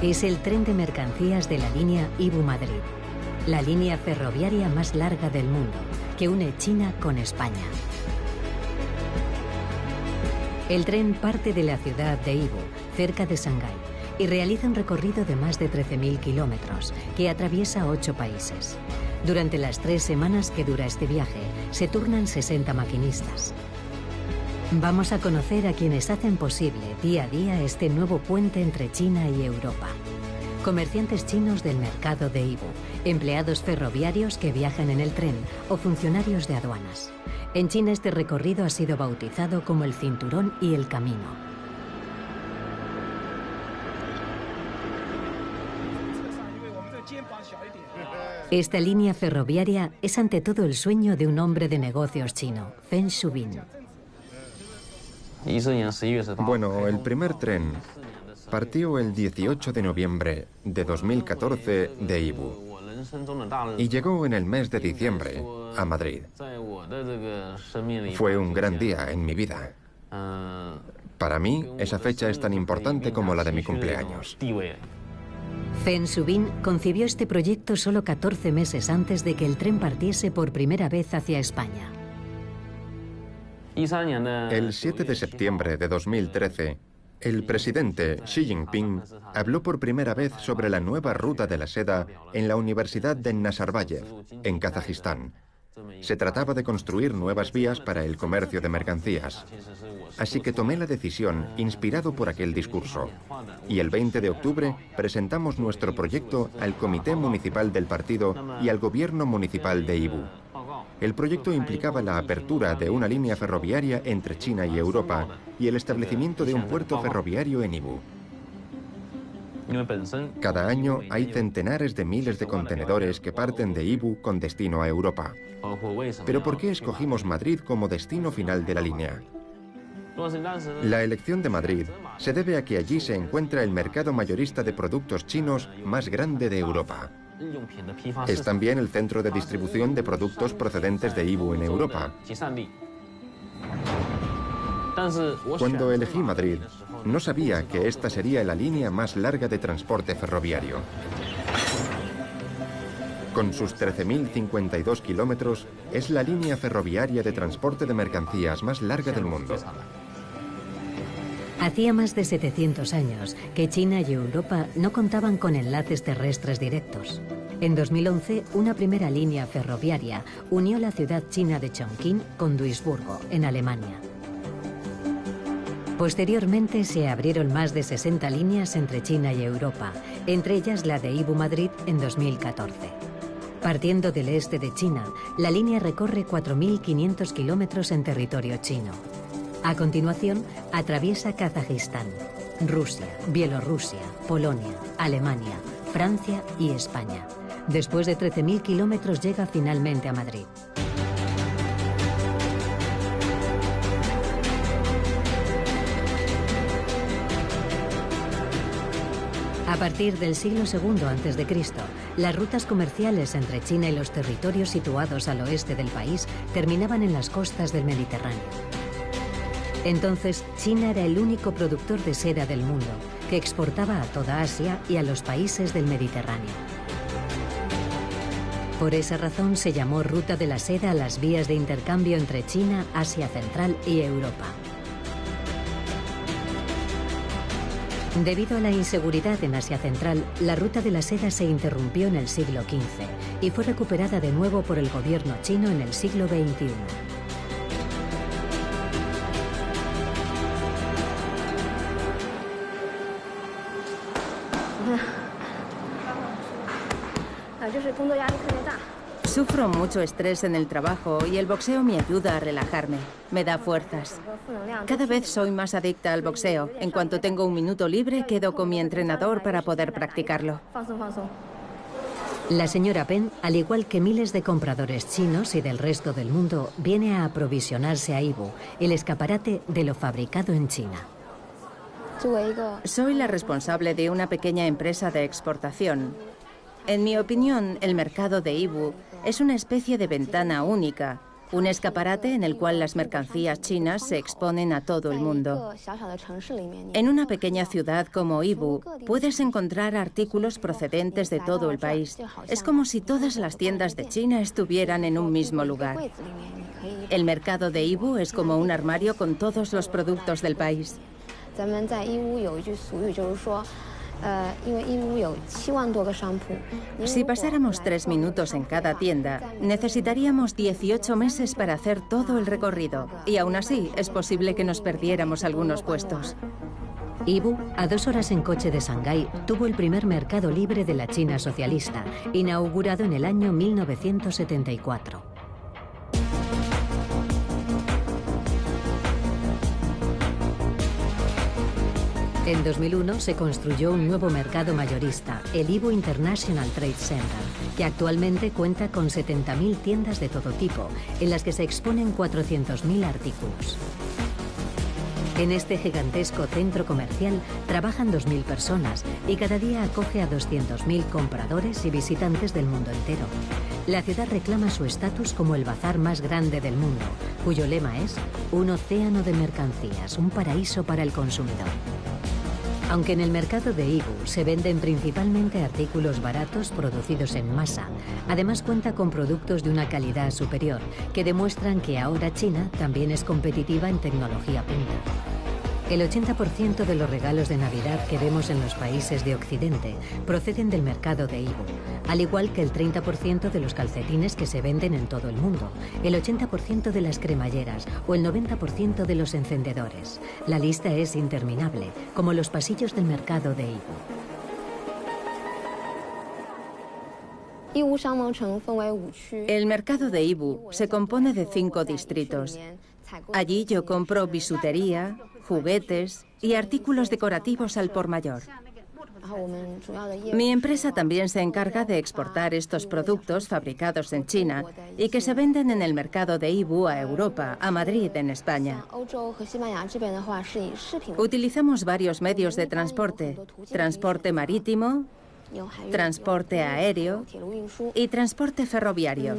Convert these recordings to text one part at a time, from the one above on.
Es el tren de mercancías de la línea Ibu-Madrid, la línea ferroviaria más larga del mundo, que une China con España. El tren parte de la ciudad de Ibu, cerca de Shanghái, y realiza un recorrido de más de 13.000 kilómetros, que atraviesa 8 países. Durante las 3 semanas que dura este viaje, se turnan 60 maquinistas. Vamos a conocer a quienes hacen posible día a día este nuevo puente entre China y Europa. Comerciantes chinos del mercado de Ibu, empleados ferroviarios que viajan en el tren o funcionarios de aduanas. En China este recorrido ha sido bautizado como el Cinturón y el Camino. Esta línea ferroviaria es ante todo el sueño de un hombre de negocios chino, Feng Shubin. Bueno, el primer tren partió el 18 de noviembre de 2014 de Ibu y llegó en el mes de diciembre a Madrid. Fue un gran día en mi vida. Para mí, esa fecha es tan importante como la de mi cumpleaños. Feng Shubin concibió este proyecto solo 14 meses antes de que el tren partiese por primera vez hacia España. El 7 de septiembre de 2013, el presidente Xi Jinping habló por primera vez sobre la nueva ruta de la seda en la Universidad de Nazarbayev, en Kazajistán. Se trataba de construir nuevas vías para el comercio de mercancías. Así que tomé la decisión inspirado por aquel discurso. Y el 20 de octubre presentamos nuestro proyecto al Comité Municipal del Partido y al Gobierno Municipal de Ibu. El proyecto implicaba la apertura de una línea ferroviaria entre China y Europa y el establecimiento de un puerto ferroviario en Ibu. Cada año hay centenares de miles de contenedores que parten de Ibu con destino a Europa. ¿Pero por qué escogimos Madrid como destino final de la línea? La elección de Madrid se debe a que allí se encuentra el mercado mayorista de productos chinos más grande de Europa. Es también el centro de distribución de productos procedentes de Ibu en Europa. Cuando elegí Madrid, no sabía que esta sería la línea más larga de transporte ferroviario. Con sus 13.052 kilómetros, es la línea ferroviaria de transporte de mercancías más larga del mundo. Hacía más de 700 años que China y Europa no contaban con enlaces terrestres directos. En 2011, una primera línea ferroviaria unió la ciudad china de Chongqing con Duisburgo, en Alemania. Posteriormente se abrieron más de 60 líneas entre China y Europa, entre ellas la de Ibu-Madrid en 2014. Partiendo del este de China, la línea recorre 4.500 kilómetros en territorio chino. A continuación, atraviesa Kazajistán, Rusia, Bielorrusia, Polonia, Alemania, Francia y España. Después de 13.000 kilómetros llega finalmente a Madrid. A partir del siglo II a.C., las rutas comerciales entre China y los territorios situados al oeste del país terminaban en las costas del Mediterráneo. Entonces, China era el único productor de seda del mundo, que exportaba a toda Asia y a los países del Mediterráneo. Por esa razón se llamó Ruta de la Seda a las vías de intercambio entre China, Asia Central y Europa. Debido a la inseguridad en Asia Central, la Ruta de la Seda se interrumpió en el siglo XV y fue recuperada de nuevo por el gobierno chino en el siglo XXI. Sufro mucho estrés en el trabajo y el boxeo me ayuda a relajarme. Me da fuerzas. Cada vez soy más adicta al boxeo. En cuanto tengo un minuto libre, quedo con mi entrenador para poder practicarlo. La señora Pen, al igual que miles de compradores chinos y del resto del mundo, viene a aprovisionarse a Ibu, el escaparate de lo fabricado en China. Soy la responsable de una pequeña empresa de exportación. En mi opinión, el mercado de Ibu es una especie de ventana única un escaparate en el cual las mercancías chinas se exponen a todo el mundo. En una pequeña ciudad como Yiwu puedes encontrar artículos procedentes de todo el país. Es como si todas las tiendas de China estuvieran en un mismo lugar. El mercado de Yiwu es como un armario con todos los productos del país. Si pasáramos 3 minutos en cada tienda, necesitaríamos 18 meses para hacer todo el recorrido. Y aún así, es posible que nos perdiéramos algunos puestos. Yiwu, a 2 horas en coche de Shanghái, tuvo el primer mercado libre de la China socialista, inaugurado en el año 1974. En 2001 se construyó un nuevo mercado mayorista, el Yiwu International Trade Center, que actualmente cuenta con 70.000 tiendas de todo tipo, en las que se exponen 400.000 artículos. En este gigantesco centro comercial trabajan 2.000 personas y cada día acoge a 200.000 compradores y visitantes del mundo entero. La ciudad reclama su estatus como el bazar más grande del mundo, cuyo lema es un océano de mercancías, un paraíso para el consumidor. Aunque en el mercado de Yiwu se venden principalmente artículos baratos producidos en masa, además cuenta con productos de una calidad superior que demuestran que ahora China también es competitiva en tecnología punta. El 80% de los regalos de Navidad que vemos en los países de Occidente proceden del mercado de Yiwu, al igual que el 30% de los calcetines que se venden en todo el mundo, el 80% de las cremalleras o el 90% de los encendedores. La lista es interminable, como los pasillos del mercado de Yiwu. El mercado de Yiwu se compone de 5 distritos. Allí yo compro bisutería, juguetes y artículos decorativos al por mayor. Mi empresa también se encarga de exportar estos productos fabricados en China y que se venden en el mercado de Yiwu a Europa, a Madrid, en España. Utilizamos varios medios de transporte: transporte marítimo, transporte aéreo y transporte ferroviario.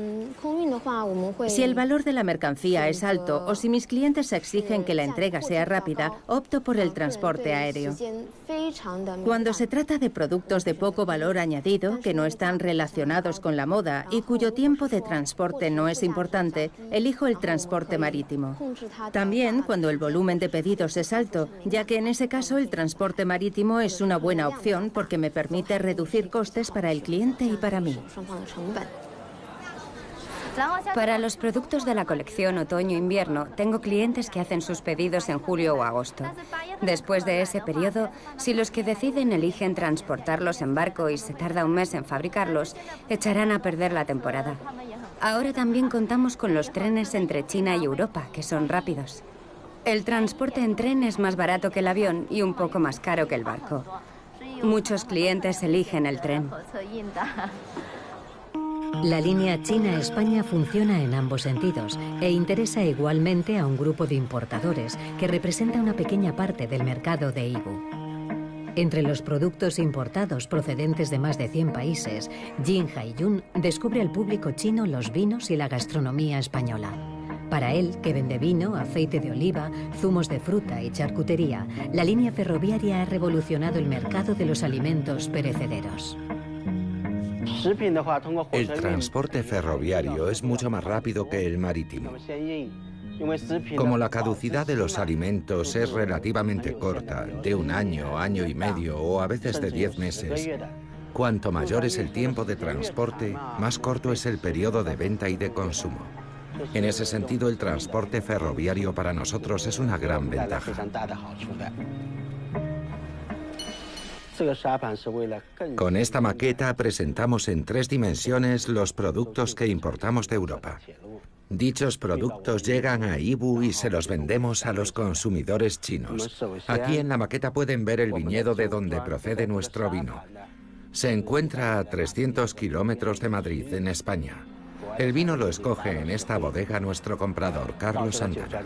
Si el valor de la mercancía es alto o si mis clientes exigen que la entrega sea rápida, opto por el transporte aéreo. Cuando se trata de productos de poco valor añadido, que no están relacionados con la moda y cuyo tiempo de transporte no es importante, elijo el transporte marítimo. También cuando el volumen de pedidos es alto, ya que en ese caso el transporte marítimo es una buena opción porque me permite reducir costes para el cliente y para mí. Para los productos de la colección otoño-invierno, tengo clientes que hacen sus pedidos en julio o agosto. Después de ese periodo, si los que deciden eligen transportarlos en barco y se tarda un mes en fabricarlos, echarán a perder la temporada. Ahora también contamos con los trenes entre China y Europa, que son rápidos. El transporte en tren es más barato que el avión y un poco más caro que el barco. Muchos clientes eligen el tren. La línea China-España funciona en ambos sentidos e interesa igualmente a un grupo de importadores que representa una pequeña parte del mercado de Yiwu. Entre los productos importados procedentes de más de 100 países, Jin Haiyun descubre al público chino los vinos y la gastronomía española. Para él, que vende vino, aceite de oliva, zumos de fruta y charcutería, la línea ferroviaria ha revolucionado el mercado de los alimentos perecederos. El transporte ferroviario es mucho más rápido que el marítimo. Como la caducidad de los alimentos es relativamente corta, de 1 año, año y medio o a veces de 10 meses, cuanto mayor es el tiempo de transporte, más corto es el periodo de venta y de consumo. En ese sentido, el transporte ferroviario para nosotros es una gran ventaja. Con esta maqueta presentamos en 3 dimensiones los productos que importamos de Europa. Dichos productos llegan a Yiwu y se los vendemos a los consumidores chinos. Aquí en la maqueta pueden ver el viñedo de donde procede nuestro vino. Se encuentra a 300 kilómetros de Madrid, en España. El vino lo escoge en esta bodega nuestro comprador, Carlos Santana.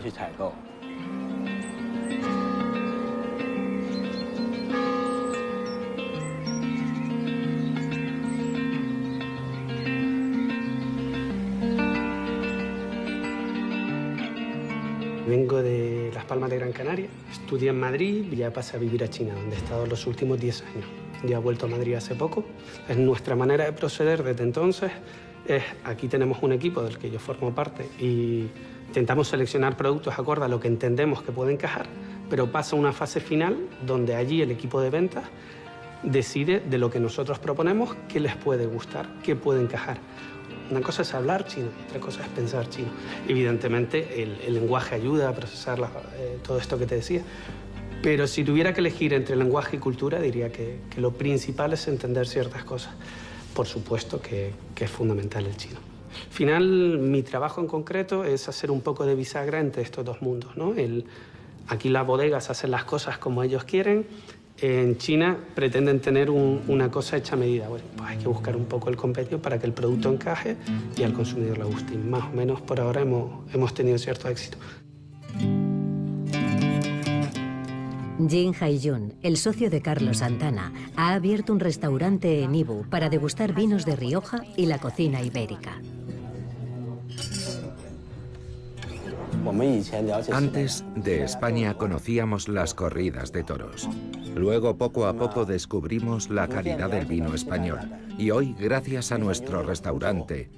Palmas de Gran Canaria, estudia en Madrid y ya pasa a vivir a China, donde he estado los últimos 10 años. Ya he vuelto a Madrid hace poco. Es nuestra manera de proceder desde entonces. Aquí tenemos un equipo del que yo formo parte y intentamos seleccionar productos acorde a lo que entendemos que puede encajar, pero pasa una fase final donde allí el equipo de ventas decide de lo que nosotros proponemos qué les puede gustar, qué puede encajar. Una cosa es hablar chino, otra cosa es pensar chino. Evidentemente el lenguaje ayuda a procesar todo esto que te decía, pero si tuviera que elegir entre lenguaje y cultura diría que lo principal es entender ciertas cosas. Por supuesto que es fundamental el chino. Al final, mi trabajo en concreto es hacer un poco de bisagra entre estos dos mundos, ¿no? Aquí las bodegas hacen las cosas como ellos quieren. En China pretenden tener una cosa hecha a medida. Bueno, pues hay que buscar un poco el compendio para que el producto encaje y al consumidor le guste. Y más o menos por ahora hemos tenido cierto éxito. Jin Haiyun, el socio de Carlos Santana, ha abierto un restaurante en Yiwu para degustar vinos de Rioja y la cocina ibérica. Antes de España conocíamos las corridas de toros. Luego, poco a poco, descubrimos la calidad del vino español. Y hoy, gracias a nuestro restaurante,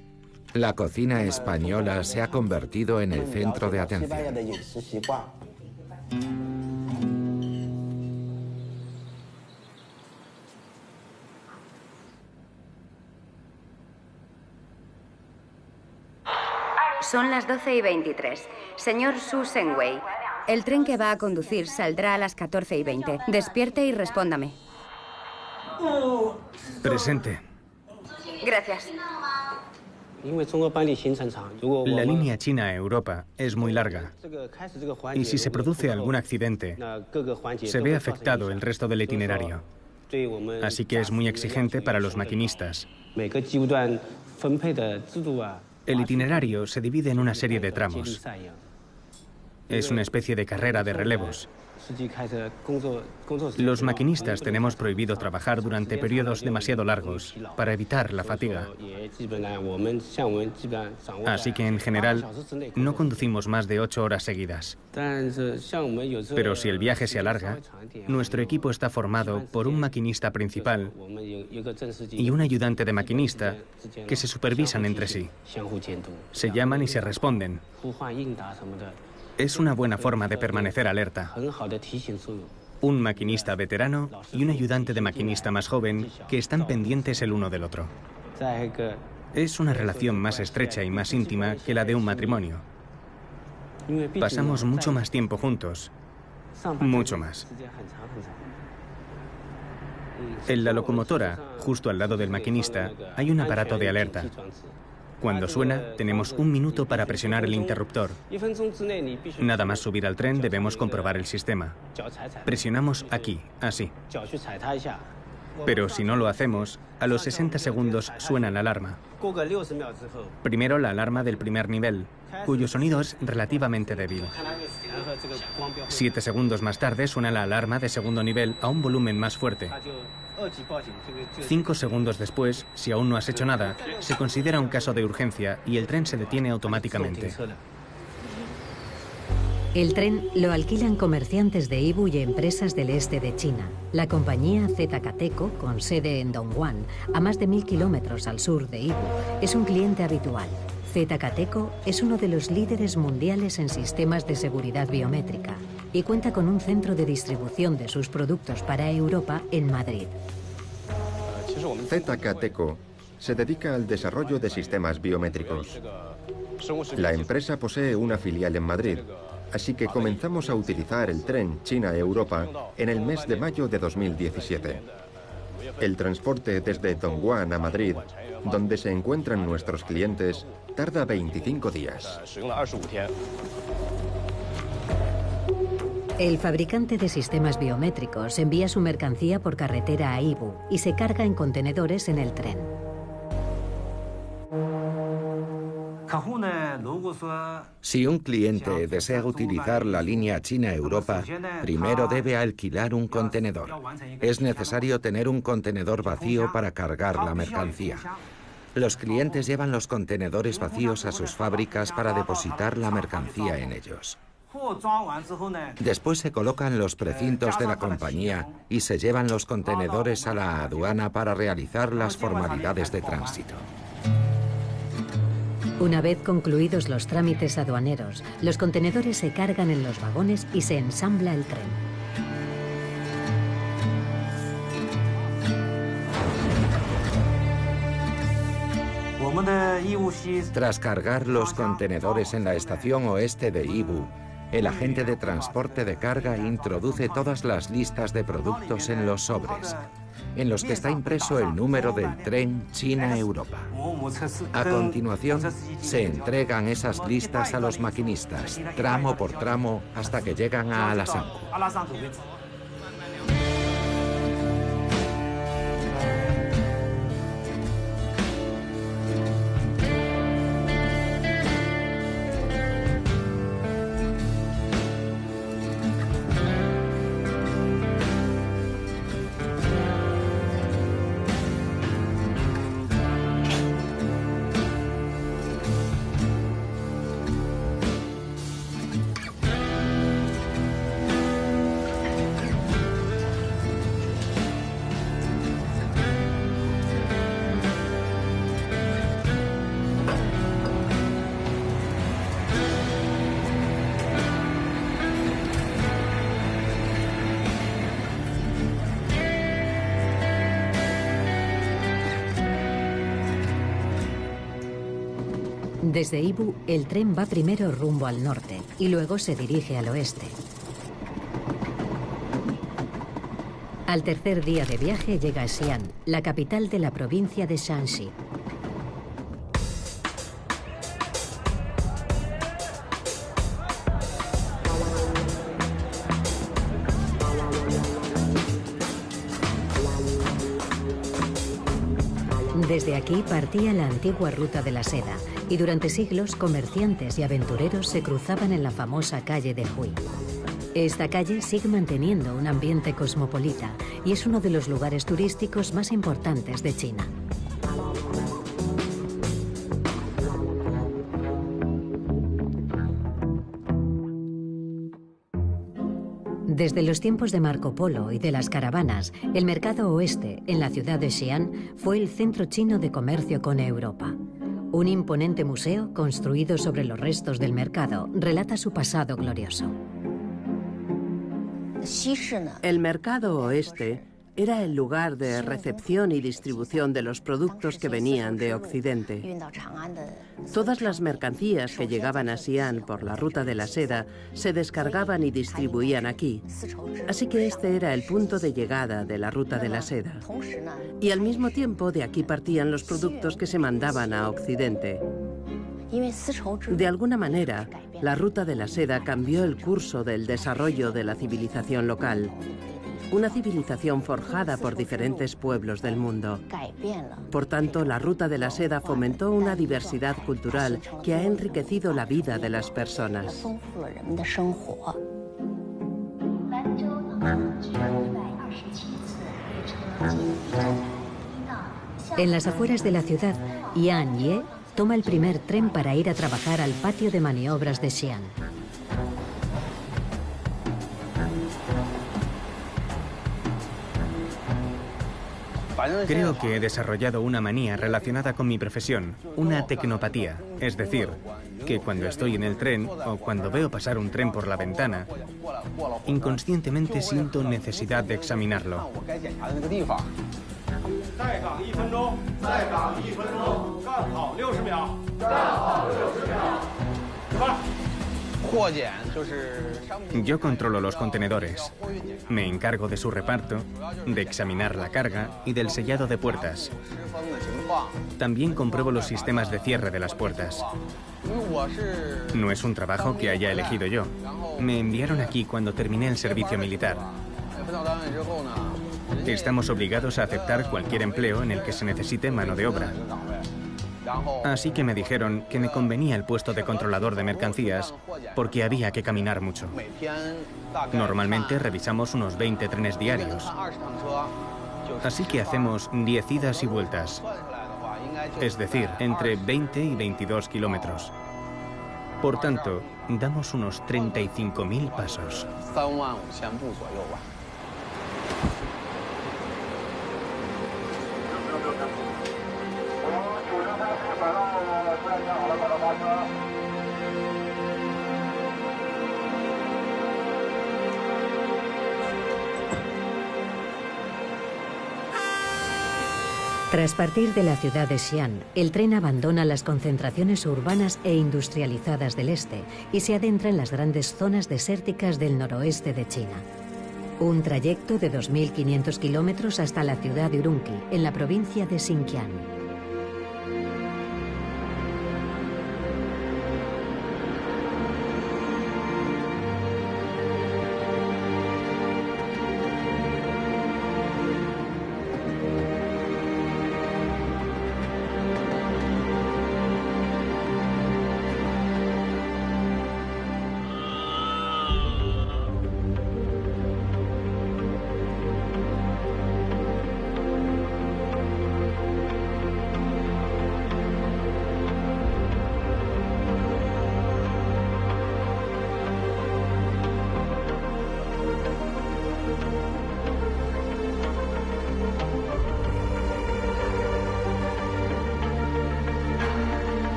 la cocina española se ha convertido en el centro de atención. Son las 12:23. Señor Su Sengwei, el tren que va a conducir saldrá a las 14:20. Despierte y respóndame. Presente. Gracias. La línea China-Europa es muy larga y si se produce algún accidente, se ve afectado el resto del itinerario. Así que es muy exigente para los maquinistas. El itinerario se divide en una serie de tramos. Es una especie de carrera de relevos. Los maquinistas tenemos prohibido trabajar durante periodos demasiado largos para evitar la fatiga. Así que, en general, no conducimos más de 8 horas seguidas. Pero si el viaje se alarga, nuestro equipo está formado por un maquinista principal y un ayudante de maquinista que se supervisan entre sí. Se llaman y se responden. Es una buena forma de permanecer alerta. Un maquinista veterano y un ayudante de maquinista más joven que están pendientes el uno del otro. Es una relación más estrecha y más íntima que la de un matrimonio. Pasamos mucho más tiempo juntos. Mucho más. En la locomotora, justo al lado del maquinista, hay un aparato de alerta. Cuando suena, tenemos 1 minuto para presionar el interruptor. Nada más subir al tren, debemos comprobar el sistema. Presionamos aquí, así. Pero si no lo hacemos, a los 60 segundos suena la alarma. Primero la alarma del primer nivel, cuyo sonido es relativamente débil. 7 segundos más tarde suena la alarma de segundo nivel a un volumen más fuerte. 5 segundos después, si aún no has hecho nada, se considera un caso de urgencia y el tren se detiene automáticamente. El tren lo alquilan comerciantes de Yiwu y empresas del este de China. La compañía ZKTECO, con sede en Dongguan, a más de 1000 kilómetros al sur de Yiwu, es un cliente habitual. ZKTECO es uno de los líderes mundiales en sistemas de seguridad biométrica y cuenta con un centro de distribución de sus productos para Europa en Madrid. ZKTECO se dedica al desarrollo de sistemas biométricos. La empresa posee una filial en Madrid, así que comenzamos a utilizar el tren China-Europa en el mes de mayo de 2017. El transporte desde Dongguan a Madrid, donde se encuentran nuestros clientes, tarda 25 días. El fabricante de sistemas biométricos envía su mercancía por carretera a Yiwu y se carga en contenedores en el tren. Si un cliente desea utilizar la línea China-Europa, primero debe alquilar un contenedor. Es necesario tener un contenedor vacío para cargar la mercancía. Los clientes llevan los contenedores vacíos a sus fábricas para depositar la mercancía en ellos. Después se colocan los precintos de la compañía y se llevan los contenedores a la aduana para realizar las formalidades de tránsito. Una vez concluidos los trámites aduaneros, los contenedores se cargan en los vagones y se ensambla el tren. Tras cargar los contenedores en la estación oeste de Yibu, el agente de transporte de carga introduce todas las listas de productos en los sobres, en los que está impreso el número del tren China-Europa. A continuación, se entregan esas listas a los maquinistas, tramo por tramo, hasta que llegan a Alasanku. Desde Yibu, el tren va primero rumbo al norte y luego se dirige al oeste. Al tercer día de viaje llega a Xi'an, la capital de la provincia de Shanxi. Desde aquí partía la antigua ruta de la seda y durante siglos comerciantes y aventureros se cruzaban en la famosa calle de Hui. Esta calle sigue manteniendo un ambiente cosmopolita y es uno de los lugares turísticos más importantes de China. Desde los tiempos de Marco Polo y de las caravanas, el mercado oeste, en la ciudad de Xi'an, fue el centro chino de comercio con Europa. Un imponente museo, construido sobre los restos del mercado, relata su pasado glorioso. El mercado oeste era el lugar de recepción y distribución de los productos que venían de Occidente. Todas las mercancías que llegaban a Xi'an por la ruta de la seda se descargaban y distribuían aquí. Así que este era el punto de llegada de la ruta de la seda. Y al mismo tiempo de aquí partían los productos que se mandaban a Occidente. De alguna manera, la ruta de la seda cambió el curso del desarrollo de la civilización local. Una civilización forjada por diferentes pueblos del mundo. Por tanto, la ruta de la seda fomentó una diversidad cultural que ha enriquecido la vida de las personas. En las afueras de la ciudad, Yan Ye toma el primer tren para ir a trabajar al patio de maniobras de Xi'an. Creo que he desarrollado una manía relacionada con mi profesión, una tecnopatía. Es decir, que cuando estoy en el tren o cuando veo pasar un tren por la ventana, inconscientemente siento necesidad de examinarlo. Yo controlo los contenedores. Me encargo de su reparto, de examinar la carga y del sellado de puertas. También compruebo los sistemas de cierre de las puertas. No es un trabajo que haya elegido yo. Me enviaron aquí cuando terminé el servicio militar. Estamos obligados a aceptar cualquier empleo en el que se necesite mano de obra. Así que me dijeron que me convenía el puesto de controlador de mercancías porque había que caminar mucho. Normalmente revisamos unos 20 trenes diarios. Así que hacemos 10 idas y vueltas. Es decir, entre 20 y 22 kilómetros. Por tanto, Damos unos 35.000 pasos. Tras partir de la ciudad de Xi'an, el tren abandona las concentraciones urbanas e industrializadas del este y se adentra en las grandes zonas desérticas del noroeste de China. Un trayecto de 2.500 kilómetros hasta la ciudad de Urumqi, en la provincia de Xinjiang.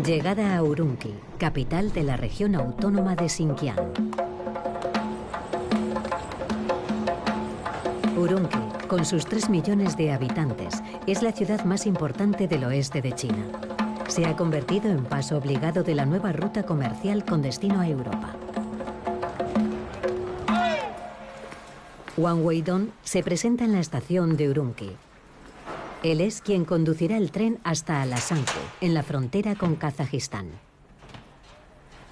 Llegada a Urumqi, capital de la región autónoma de Xinjiang. Urumqi, con sus 3 millones de habitantes, es la ciudad más importante del oeste de China. Se ha convertido en paso obligado de la nueva ruta comercial con destino a Europa. Wang Weidong se presenta en la estación de Urumqi. Él es quien conducirá el tren hasta Alasanku, en la frontera con Kazajistán.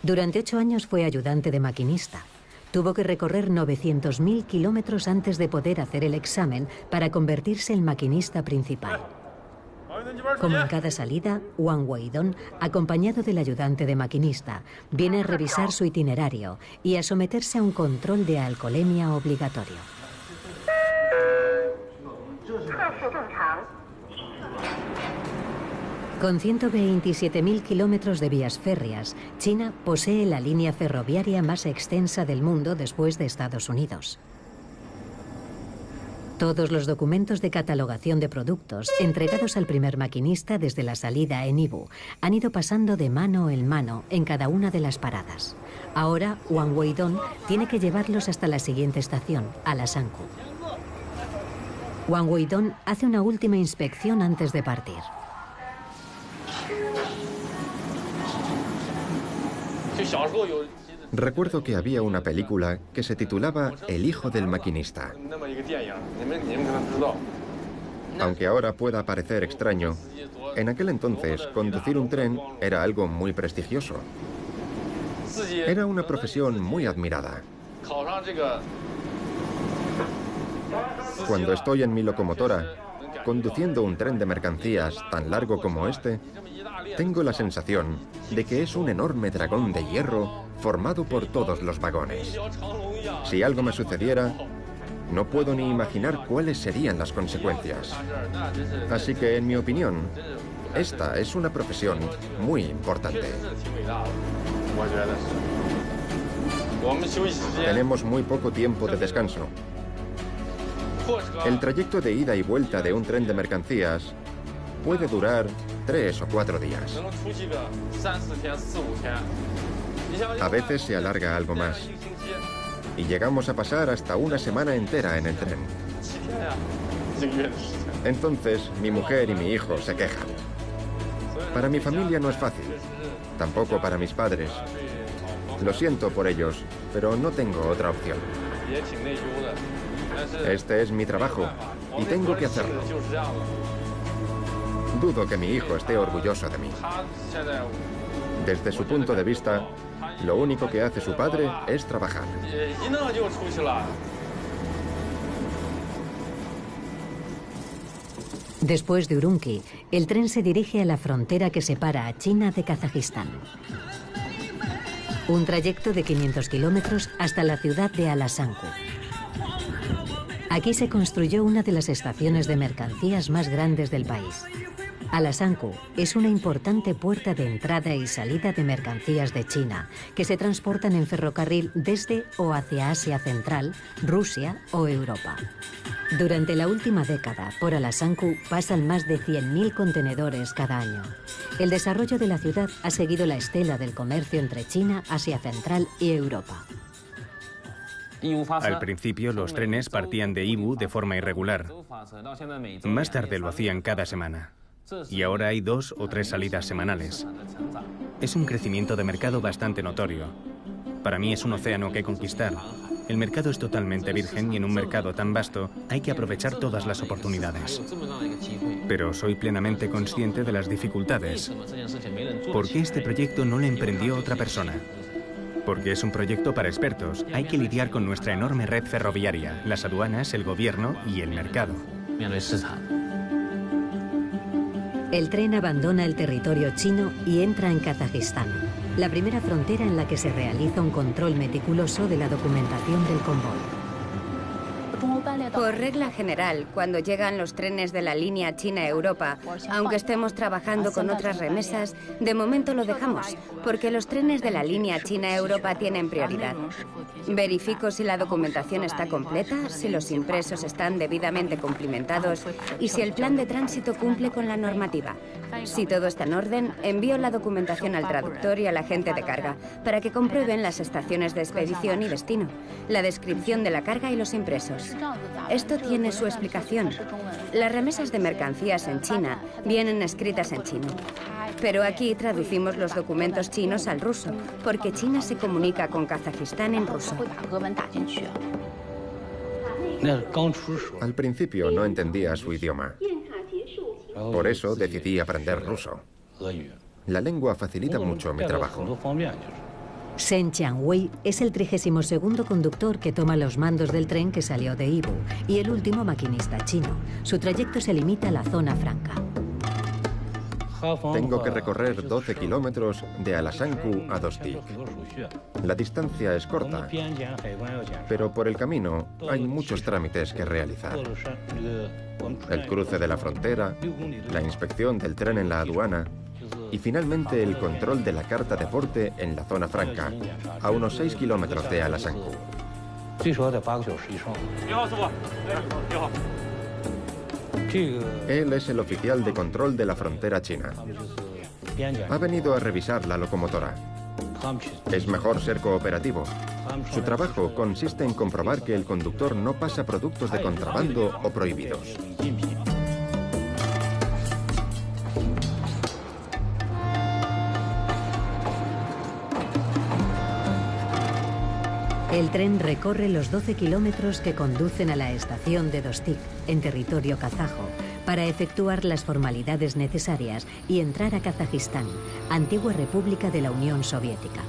Durante 8 años fue ayudante de maquinista. Tuvo que recorrer 900.000 kilómetros antes de poder hacer el examen para convertirse en maquinista principal. Como en cada salida, Wang Weidong, acompañado del ayudante de maquinista, viene a revisar su itinerario y a someterse a un control de alcoholemia obligatorio. Con 127.000 kilómetros de vías férreas, China posee la línea ferroviaria más extensa del mundo después de Estados Unidos. Todos los documentos de catalogación de productos entregados al primer maquinista desde la salida en Yibu han ido pasando de mano en mano en cada una de las paradas. Ahora, Wang Weidong tiene que llevarlos hasta la siguiente estación, Alasanku. Wang Weidong hace una última inspección antes de partir. Recuerdo que había una película que se titulaba El hijo del maquinista. Aunque ahora pueda parecer extraño, en aquel entonces conducir un tren era algo muy prestigioso. Era una profesión muy admirada. Cuando estoy en mi locomotora, conduciendo un tren de mercancías tan largo como este, tengo la sensación de que es un enorme dragón de hierro formado por todos los vagones. Si algo me sucediera, no puedo ni imaginar cuáles serían las consecuencias. Así que, en mi opinión, esta es una profesión muy importante. Tenemos muy poco tiempo de descanso. El trayecto de ida y vuelta de un tren de mercancías puede durar 3 o 4 días. A veces se alarga algo más. Y llegamos a pasar hasta una semana entera en el tren. Entonces, mi mujer y mi hijo se quejan. Para mi familia no es fácil. Tampoco para mis padres. Lo siento por ellos, pero no tengo otra opción. Este es mi trabajo y tengo que hacerlo. Dudo que mi hijo esté orgulloso de mí. Desde su punto de vista, lo único que hace su padre es trabajar. Después de Ürümqi, el tren se dirige a la frontera que separa a China de Kazajistán. Un trayecto de 500 kilómetros hasta la ciudad de Alasanku. Aquí se construyó una de las estaciones de mercancías más grandes del país. Alasanku es una importante puerta de entrada y salida de mercancías de China, que se transportan en ferrocarril desde o hacia Asia Central, Rusia o Europa. Durante la última década, por Alasanku pasan más de 100.000 contenedores cada año. El desarrollo de la ciudad ha seguido la estela del comercio entre China, Asia Central y Europa. Al principio, los trenes partían de Yiwu de forma irregular. Más tarde lo hacían cada semana. Y ahora hay 2 o 3 salidas semanales. Es un crecimiento de mercado bastante notorio. Para mí es un océano que conquistar. El mercado es totalmente virgen y en un mercado tan vasto hay que aprovechar todas las oportunidades. Pero soy plenamente consciente de las dificultades. ¿Por qué este proyecto no lo emprendió otra persona? Porque es un proyecto para expertos. Hay que lidiar con nuestra enorme red ferroviaria, las aduanas, el gobierno y el mercado. El tren abandona el territorio chino y entra en Kazajistán, la primera frontera en la que se realiza un control meticuloso de la documentación del convoy. Por regla general, cuando llegan los trenes de la línea China-Europa, aunque estemos trabajando con otras remesas, de momento lo dejamos, porque los trenes de la línea China-Europa tienen prioridad. Verifico si la documentación está completa, si los impresos están debidamente cumplimentados y si el plan de tránsito cumple con la normativa. Si todo está en orden, envío la documentación al traductor y al agente de carga para que comprueben las estaciones de expedición y destino, la descripción de la carga y los impresos. Esto tiene su explicación. Las remesas de mercancías en China vienen escritas en chino. Pero aquí traducimos los documentos chinos al ruso, porque China se comunica con Kazajistán en ruso. Al principio no entendía su idioma. Por eso decidí aprender ruso. La lengua facilita mucho mi trabajo. Shen Qiangwei es el 32º conductor que toma los mandos del tren que salió de Yiwu y el último maquinista chino. Su trayecto se limita a la zona franca. Tengo que recorrer 12 kilómetros de Alasanku a Dostik. La distancia es corta, pero por el camino hay muchos trámites que realizar. El cruce de la frontera, la inspección del tren en la aduana y finalmente el control de la carta de porte en la zona franca, a unos 6 kilómetros de Alasanku. Él es el oficial de control de la frontera china. Ha venido a revisar la locomotora. Es mejor ser cooperativo. Su trabajo consiste en comprobar que el conductor no pasa productos de contrabando o prohibidos. El tren recorre los 12 kilómetros que conducen a la estación de Dostik, en territorio kazajo, para efectuar las formalidades necesarias y entrar a Kazajistán, antigua república de la Unión Soviética.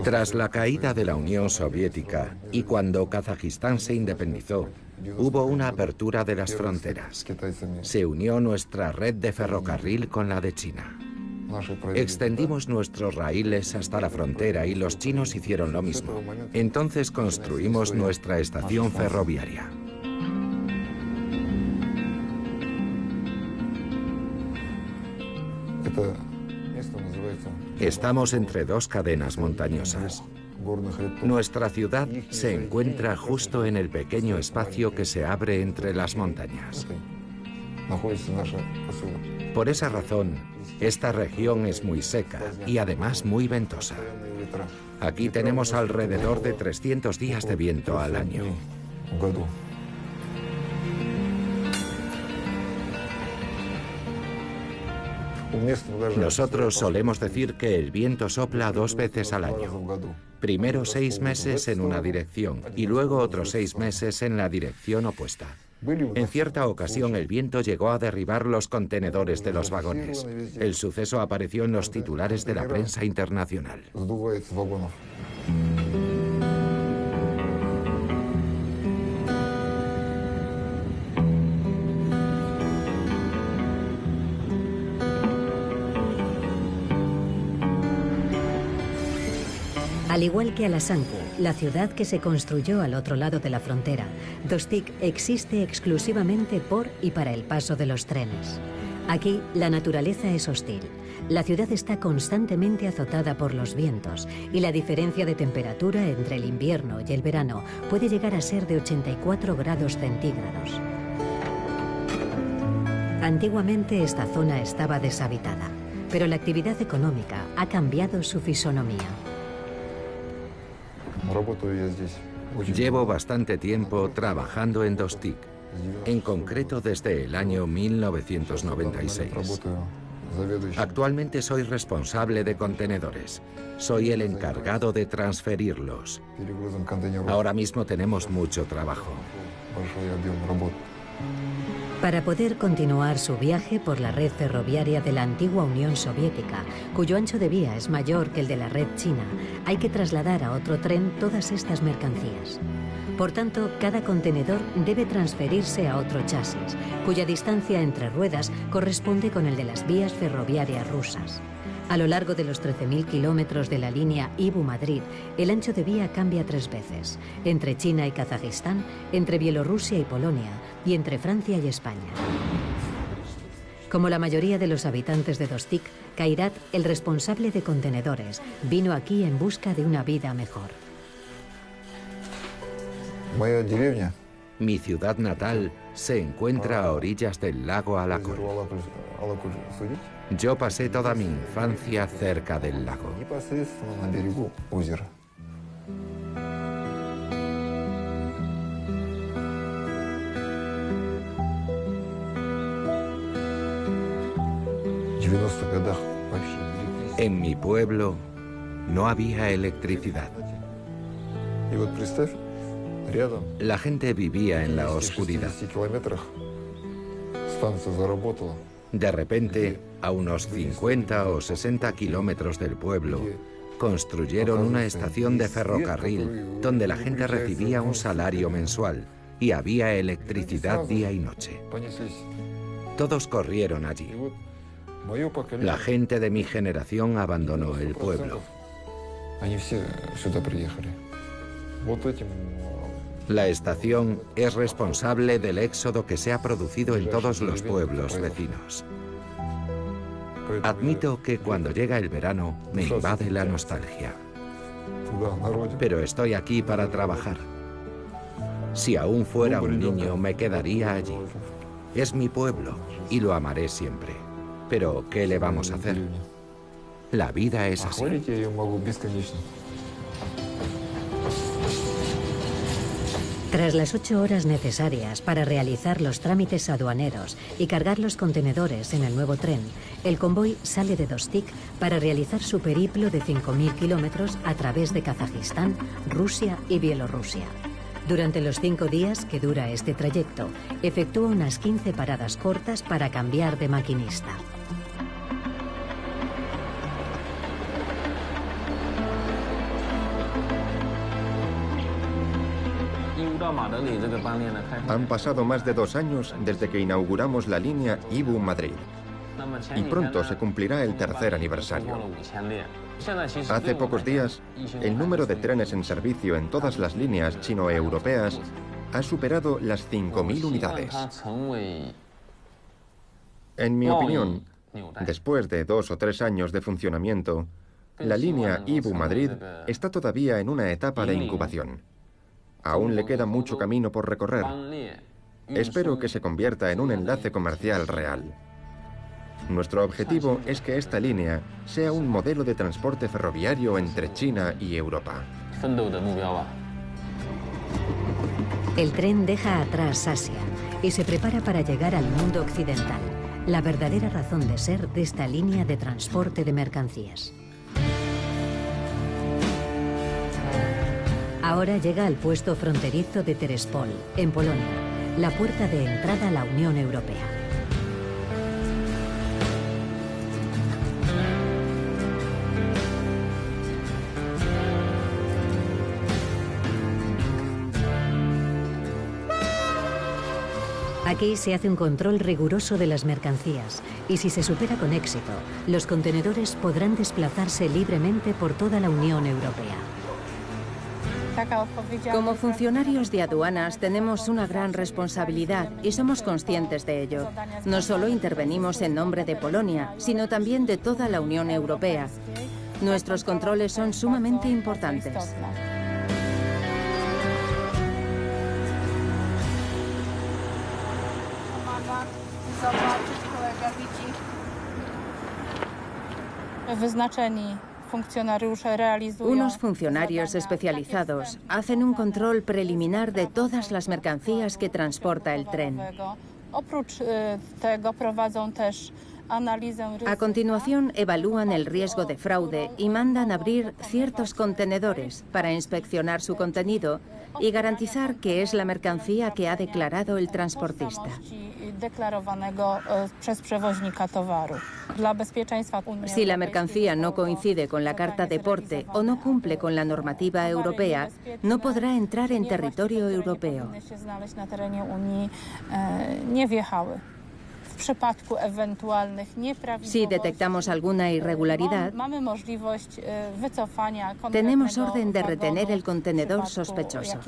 Tras la caída de la Unión Soviética y cuando Kazajistán se independizó, hubo una apertura de las fronteras. Se unió nuestra red de ferrocarril con la de China. Extendimos nuestros raíles hasta la frontera y los chinos hicieron lo mismo. Entonces construimos nuestra estación ferroviaria. Estamos entre 2 cadenas montañosas. Nuestra ciudad se encuentra justo en el pequeño espacio que se abre entre las montañas. Por esa razón, esta región es muy seca y además muy ventosa. Aquí tenemos alrededor de 300 días de viento al año. Nosotros solemos decir que el viento sopla 2 veces al año. Primero 6 meses en una dirección y luego otros 6 meses en la dirección opuesta. En cierta ocasión el viento llegó a derribar los contenedores de los vagones. El suceso apareció en los titulares de la prensa internacional. Al igual que Alasanku, la ciudad que se construyó al otro lado de la frontera, Dostik existe exclusivamente por y para el paso de los trenes. Aquí, la naturaleza es hostil. La ciudad está constantemente azotada por los vientos y la diferencia de temperatura entre el invierno y el verano puede llegar a ser de 84 grados centígrados. Antiguamente esta zona estaba deshabitada, pero la actividad económica ha cambiado su fisonomía. Llevo bastante tiempo trabajando en Dostik, en concreto desde el año 1996. Actualmente soy responsable de contenedores. Soy el encargado de transferirlos. Ahora mismo tenemos mucho trabajo. Para poder continuar su viaje por la red ferroviaria de la antigua Unión Soviética, cuyo ancho de vía es mayor que el de la red china, hay que trasladar a otro tren todas estas mercancías. Por tanto, cada contenedor debe transferirse a otro chasis, cuya distancia entre ruedas corresponde con el de las vías ferroviarias rusas. A lo largo de los 13.000 kilómetros de la línea Ibu-Madrid, el ancho de vía cambia 3 veces, entre China y Kazajistán, entre Bielorrusia y Polonia, y entre Francia y España. Como la mayoría de los habitantes de Dostik, Kairat, el responsable de contenedores, vino aquí en busca de una vida mejor. Mi ciudad natal se encuentra a orillas del lago Alakul. Yo pasé toda mi infancia cerca del lago. En mi pueblo no había electricidad. La gente vivía en la oscuridad. De repente, a unos 50 o 60 kilómetros del pueblo, construyeron una estación de ferrocarril donde la gente recibía un salario mensual y había electricidad día y noche. Todos corrieron allí. La gente de mi generación abandonó el pueblo. La estación es responsable del éxodo que se ha producido en todos los pueblos vecinos. Admito que cuando llega el verano me invade la nostalgia. Pero estoy aquí para trabajar. Si aún fuera un niño, me quedaría allí. Es mi pueblo y lo amaré siempre. Pero, ¿qué le vamos a hacer? La vida es así. Tras las 8 horas necesarias para realizar los trámites aduaneros y cargar los contenedores en el nuevo tren, el convoy sale de Dostik para realizar su periplo de 5.000 kilómetros a través de Kazajistán, Rusia y Bielorrusia. Durante los 5 días que dura este trayecto, efectúa unas 15 paradas cortas para cambiar de maquinista. Han pasado más de 2 años desde que inauguramos la línea Ibu-Madrid. Y pronto se cumplirá el 3er aniversario. Hace pocos días, el número de trenes en servicio en todas las líneas chino-europeas ha superado las 5.000 unidades. En mi opinión, después de 2 o 3 años de funcionamiento, la línea Ibu-Madrid está todavía en una etapa de incubación. Aún le queda mucho camino por recorrer. Espero que se convierta en un enlace comercial real. Nuestro objetivo es que esta línea sea un modelo de transporte ferroviario entre China y Europa. El tren deja atrás Asia y se prepara para llegar al mundo occidental, la verdadera razón de ser de esta línea de transporte de mercancías. Ahora llega al puesto fronterizo de Terespol, en Polonia, la puerta de entrada a la Unión Europea. Aquí se hace un control riguroso de las mercancías y si se supera con éxito, los contenedores podrán desplazarse libremente por toda la Unión Europea. Como funcionarios de aduanas tenemos una gran responsabilidad y somos conscientes de ello. No solo intervenimos en nombre de Polonia, sino también de toda la Unión Europea. Nuestros controles son sumamente importantes. Unos funcionarios especializados hacen un control preliminar de todas las mercancías que transporta el tren. A continuación, evalúan el riesgo de fraude y mandan abrir ciertos contenedores para inspeccionar su contenido y garantizar que es la mercancía que ha declarado el transportista. Si la mercancía no coincide con la carta de porte o no cumple con la normativa europea, no podrá entrar en territorio europeo. Si detectamos alguna irregularidad, tenemos orden de retener el contenedor sospechoso.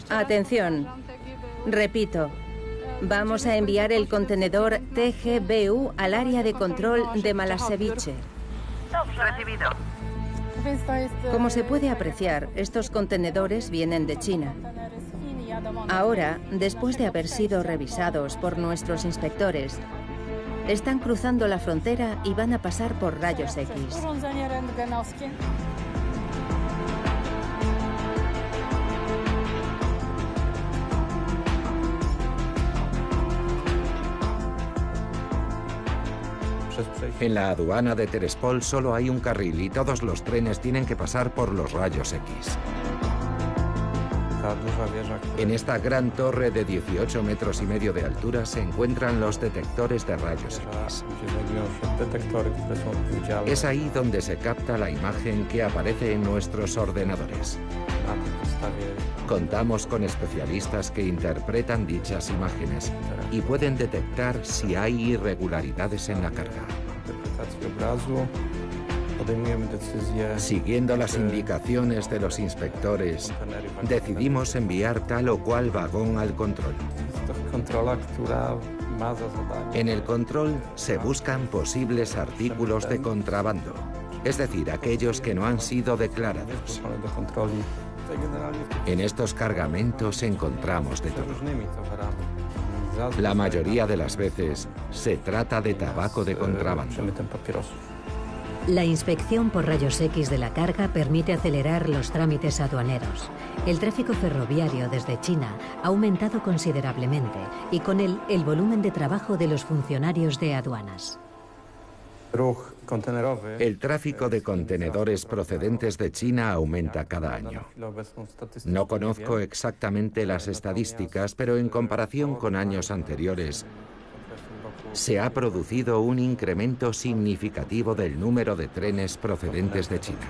Atención, repito, vamos a enviar el contenedor TGBU al área de control de Malasevice. Recibido. Como se puede apreciar, estos contenedores vienen de China. Ahora, después de haber sido revisados por nuestros inspectores, están cruzando la frontera y van a pasar por rayos X. En la aduana de Terespol solo hay un carril y todos los trenes tienen que pasar por los rayos X. En esta gran torre de 18 metros y medio de altura se encuentran los detectores de rayos X. Es ahí donde se capta la imagen que aparece en nuestros ordenadores. Contamos con especialistas que interpretan dichas imágenes y pueden detectar si hay irregularidades en la carga. Siguiendo las indicaciones de los inspectores, decidimos enviar tal o cual vagón al control. En el control se buscan posibles artículos de contrabando, es decir, aquellos que no han sido declarados. En estos cargamentos encontramos de todo. La mayoría de las veces se trata de tabaco de contrabando. La inspección por rayos X de la carga permite acelerar los trámites aduaneros. El tráfico ferroviario desde China ha aumentado considerablemente y con él el volumen de trabajo de los funcionarios de aduanas. El tráfico de contenedores procedentes de China aumenta cada año. No conozco exactamente las estadísticas, pero en comparación con años anteriores, se ha producido un incremento significativo del número de trenes procedentes de China.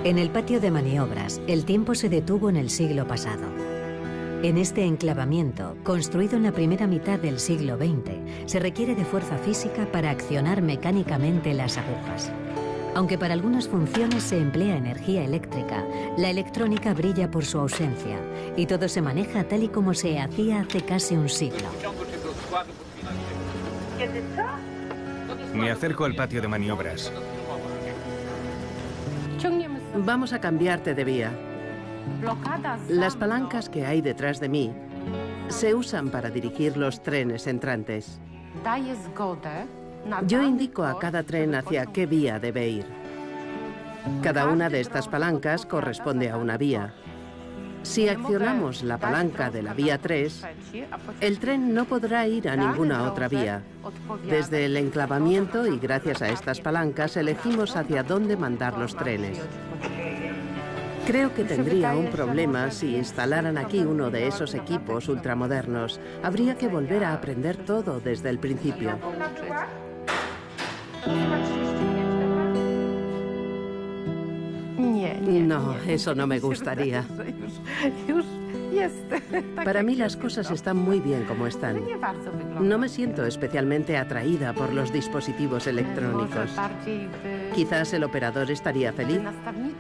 En el patio de maniobras, el tiempo se detuvo en el siglo pasado. En este enclavamiento, construido en la primera mitad del siglo XX, se requiere de fuerza física para accionar mecánicamente las agujas. Aunque para algunas funciones se emplea energía eléctrica, la electrónica brilla por su ausencia y todo se maneja tal y como se hacía hace casi un siglo. Me acerco al patio de maniobras. Vamos a cambiarte de vía. Las palancas que hay detrás de mí se usan para dirigir los trenes entrantes. Yo indico a cada tren hacia qué vía debe ir. Cada una de estas palancas corresponde a una vía. Si accionamos la palanca de la vía 3, el tren no podrá ir a ninguna otra vía. Desde el enclavamiento y gracias a estas palancas elegimos hacia dónde mandar los trenes. Creo que tendría un problema si instalaran aquí uno de esos equipos ultramodernos. Habría que volver a aprender todo desde el principio. No, eso no me gustaría. Para mí las cosas están muy bien como están. No me siento especialmente atraída por los dispositivos electrónicos. Quizás el operador estaría feliz.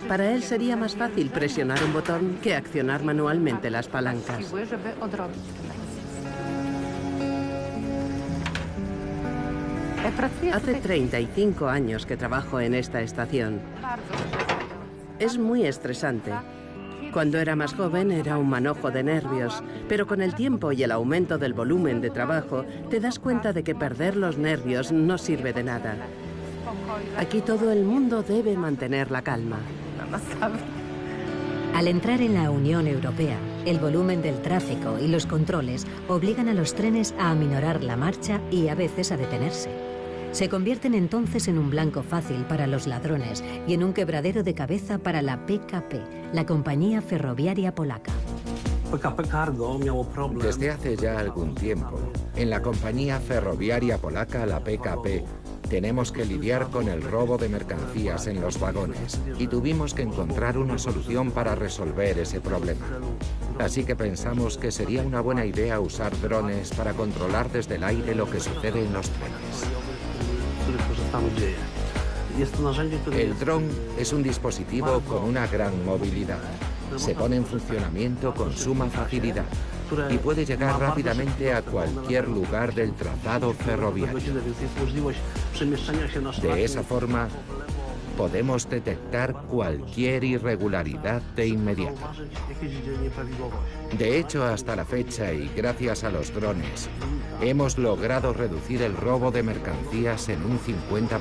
Para él sería más fácil presionar un botón que accionar manualmente las palancas. Hace 35 años que trabajo en esta estación. Es muy estresante. Cuando era más joven era un manojo de nervios, pero con el tiempo y el aumento del volumen de trabajo te das cuenta de que perder los nervios no sirve de nada. Aquí todo el mundo debe mantener la calma. Al entrar en la Unión Europea, el volumen del tráfico y los controles obligan a los trenes a aminorar la marcha y a veces a detenerse. Se convierten entonces en un blanco fácil para los ladrones y en un quebradero de cabeza para la PKP, la compañía ferroviaria polaca. Desde hace ya algún tiempo, en la compañía ferroviaria polaca, la PKP, tenemos que lidiar con el robo de mercancías en los vagones y tuvimos que encontrar una solución para resolver ese problema. Así que pensamos que sería una buena idea usar drones para controlar desde el aire lo que sucede en los trenes. El dron es un dispositivo con una gran movilidad. Se pone en funcionamiento con suma facilidad y puede llegar rápidamente a cualquier lugar del trazado ferroviario. De esa forma, podemos detectar cualquier irregularidad de inmediato. De hecho, hasta la fecha y gracias a los drones, hemos logrado reducir el robo de mercancías en un 50%.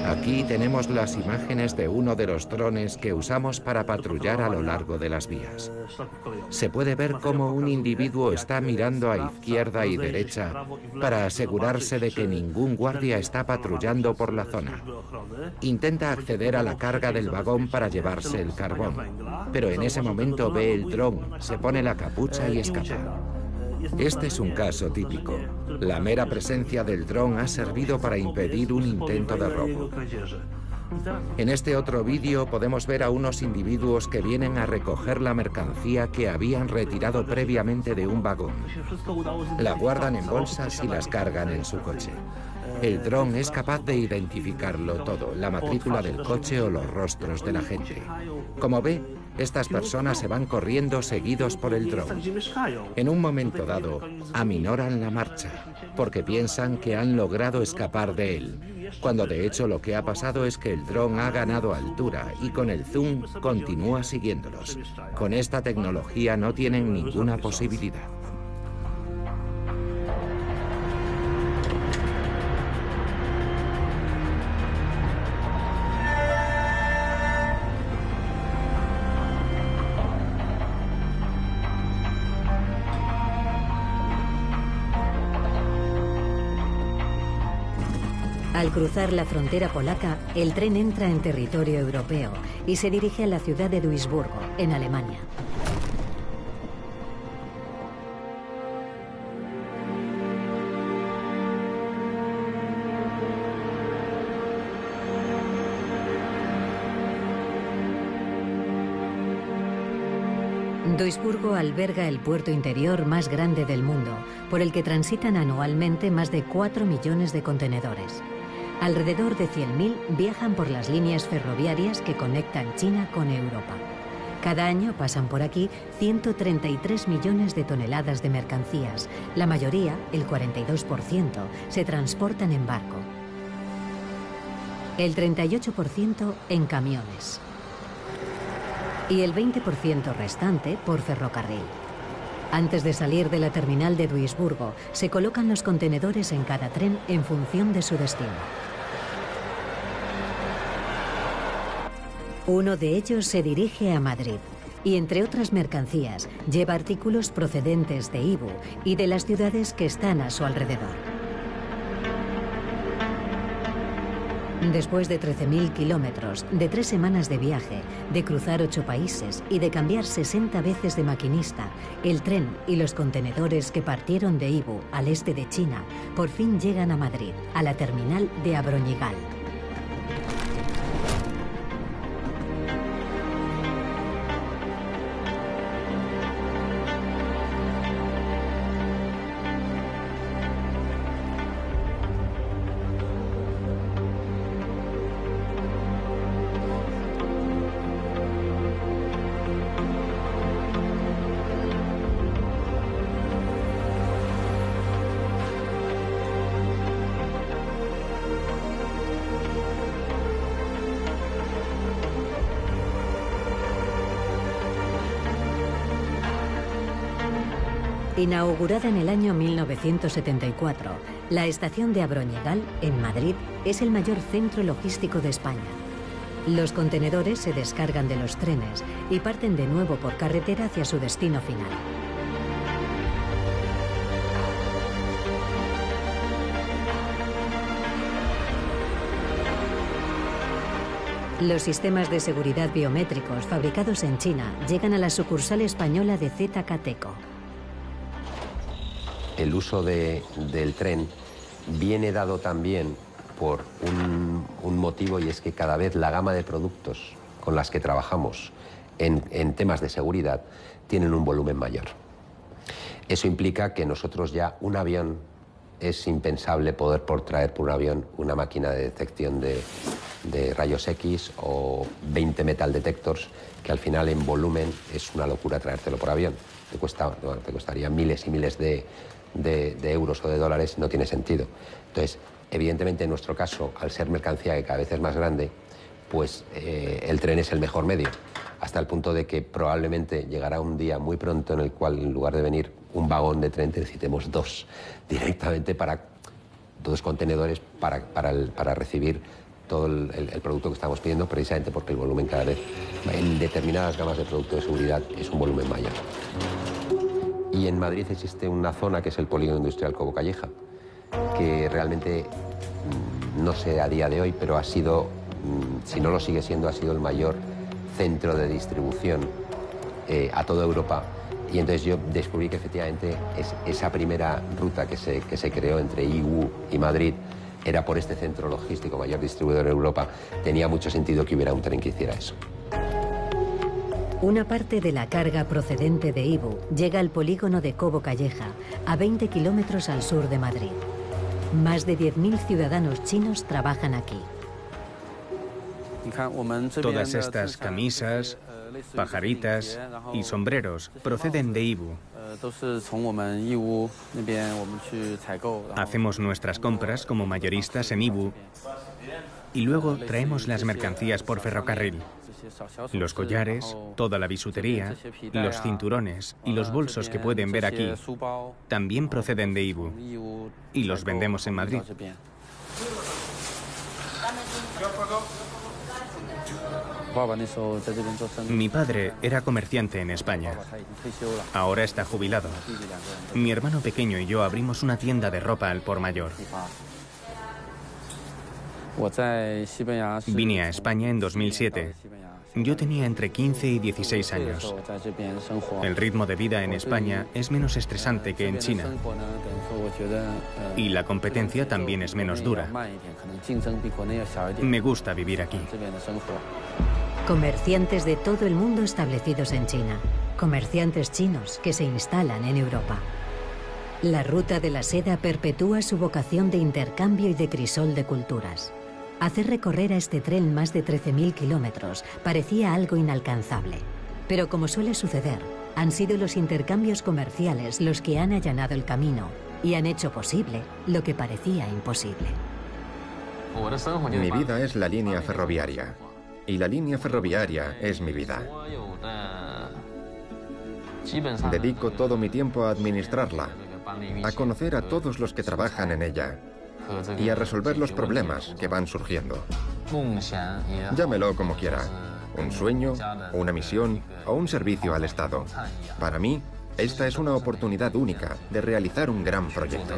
Aquí tenemos las imágenes de uno de los drones que usamos para patrullar a lo largo de las vías. Se puede ver cómo un individuo está mirando a izquierda y derecha para asegurarse de que ningún guardia está patrullando por la zona. Intenta acceder a la carga del vagón para llevarse el carbón, pero en ese momento ve el dron, se pone la capucha y escapa. Este es un caso típico. La mera presencia del dron ha servido para impedir un intento de robo. En este otro vídeo podemos ver a unos individuos que vienen a recoger la mercancía que habían retirado previamente de un vagón. La guardan en bolsas y las cargan en su coche. El dron es capaz de identificarlo todo, la matrícula del coche o los rostros de la gente. Como ve, estas personas se van corriendo seguidos por el dron. En un momento dado, aminoran la marcha, porque piensan que han logrado escapar de él, cuando de hecho lo que ha pasado es que el dron ha ganado altura y con el zoom continúa siguiéndolos. Con esta tecnología no tienen ninguna posibilidad. Al cruzar la frontera polaca, el tren entra en territorio europeo y se dirige a la ciudad de Duisburgo, en Alemania. Duisburgo alberga el puerto interior más grande del mundo, por el que transitan anualmente más de 4 millones de contenedores. Alrededor de 100.000 viajan por las líneas ferroviarias que conectan China con Europa. Cada año pasan por aquí 133 millones de toneladas de mercancías. La mayoría, el 42%, se transportan en barco. El 38% en camiones. Y el 20% restante por ferrocarril. Antes de salir de la terminal de Duisburgo, se colocan los contenedores en cada tren en función de su destino. Uno de ellos se dirige a Madrid y, entre otras mercancías, lleva artículos procedentes de Yiwu y de las ciudades que están a su alrededor. Después de 13.000 kilómetros, de 3 semanas de viaje, de cruzar 8 países y de cambiar 60 veces de maquinista, el tren y los contenedores que partieron de Yiwu al este de China por fin llegan a Madrid, a la terminal de Abroñigal. Inaugurada en el año 1974, la estación de Abroñigal, en Madrid, es el mayor centro logístico de España. Los contenedores se descargan de los trenes y parten de nuevo por carretera hacia su destino final. Los sistemas de seguridad biométricos fabricados en China llegan a la sucursal española de ZK Teco. El uso del tren viene dado también por un motivo, y es que cada vez la gama de productos con las que trabajamos en temas de seguridad tienen un volumen mayor. Eso implica que nosotros ya un avión es impensable poder traer por un avión una máquina de detección de rayos X o 20 metal detectors, que al final en volumen es una locura traértelo por avión. Te costaría miles y miles de euros o de dólares, no tiene sentido. Entonces, evidentemente en nuestro caso, al ser mercancía que cada vez es más grande, pues el tren es el mejor medio, hasta el punto de que probablemente llegará un día muy pronto en el cual, en lugar de venir un vagón de tren, necesitemos 2 directamente, para 2 contenedores para recibir todo el producto que estamos pidiendo, precisamente porque el volumen cada vez, en determinadas gamas de productos de seguridad, es un volumen mayor. Y en Madrid existe una zona que es el Polígono Industrial Cobo Calleja, que realmente, no sé a día de hoy, pero ha sido, si no lo sigue siendo, ha sido el mayor centro de distribución a toda Europa. Y entonces yo descubrí que efectivamente esa primera ruta que se creó entre Yiwu y Madrid era por este centro logístico, mayor distribuidor en Europa. Tenía mucho sentido que hubiera un tren que hiciera eso. Una parte de la carga procedente de Yiwu llega al polígono de Cobo Calleja, a 20 kilómetros al sur de Madrid. Más de 10.000 ciudadanos chinos trabajan aquí. Todas estas camisas, pajaritas y sombreros proceden de Yiwu. Hacemos nuestras compras como mayoristas en Yiwu y luego traemos las mercancías por ferrocarril. Los collares, toda la bisutería, los cinturones y los bolsos que pueden ver aquí también proceden de Yiwu y los vendemos en Madrid. Mi padre era comerciante en España. Ahora está jubilado. Mi hermano pequeño y yo abrimos una tienda de ropa al por mayor. Vine a España en 2007. Yo tenía entre 15 y 16 años. El ritmo de vida en España es menos estresante que en China. Y la competencia también es menos dura. Me gusta vivir aquí. Comerciantes de todo el mundo establecidos en China. comerciantes chinos que se instalan en Europa. La ruta de la seda perpetúa su vocación de intercambio y de crisol de culturas. Hacer recorrer a este tren más de 13.000 kilómetros parecía algo inalcanzable. Pero como suele suceder, han sido los intercambios comerciales los que han allanado el camino y han hecho posible lo que parecía imposible. Mi vida es la línea ferroviaria. Y la línea ferroviaria es mi vida. Dedico todo mi tiempo a administrarla, a conocer a todos los que trabajan en ella y a resolver los problemas que van surgiendo. Llámelo como quiera, un sueño, una misión o un servicio al Estado. Para mí, esta es una oportunidad única de realizar un gran proyecto.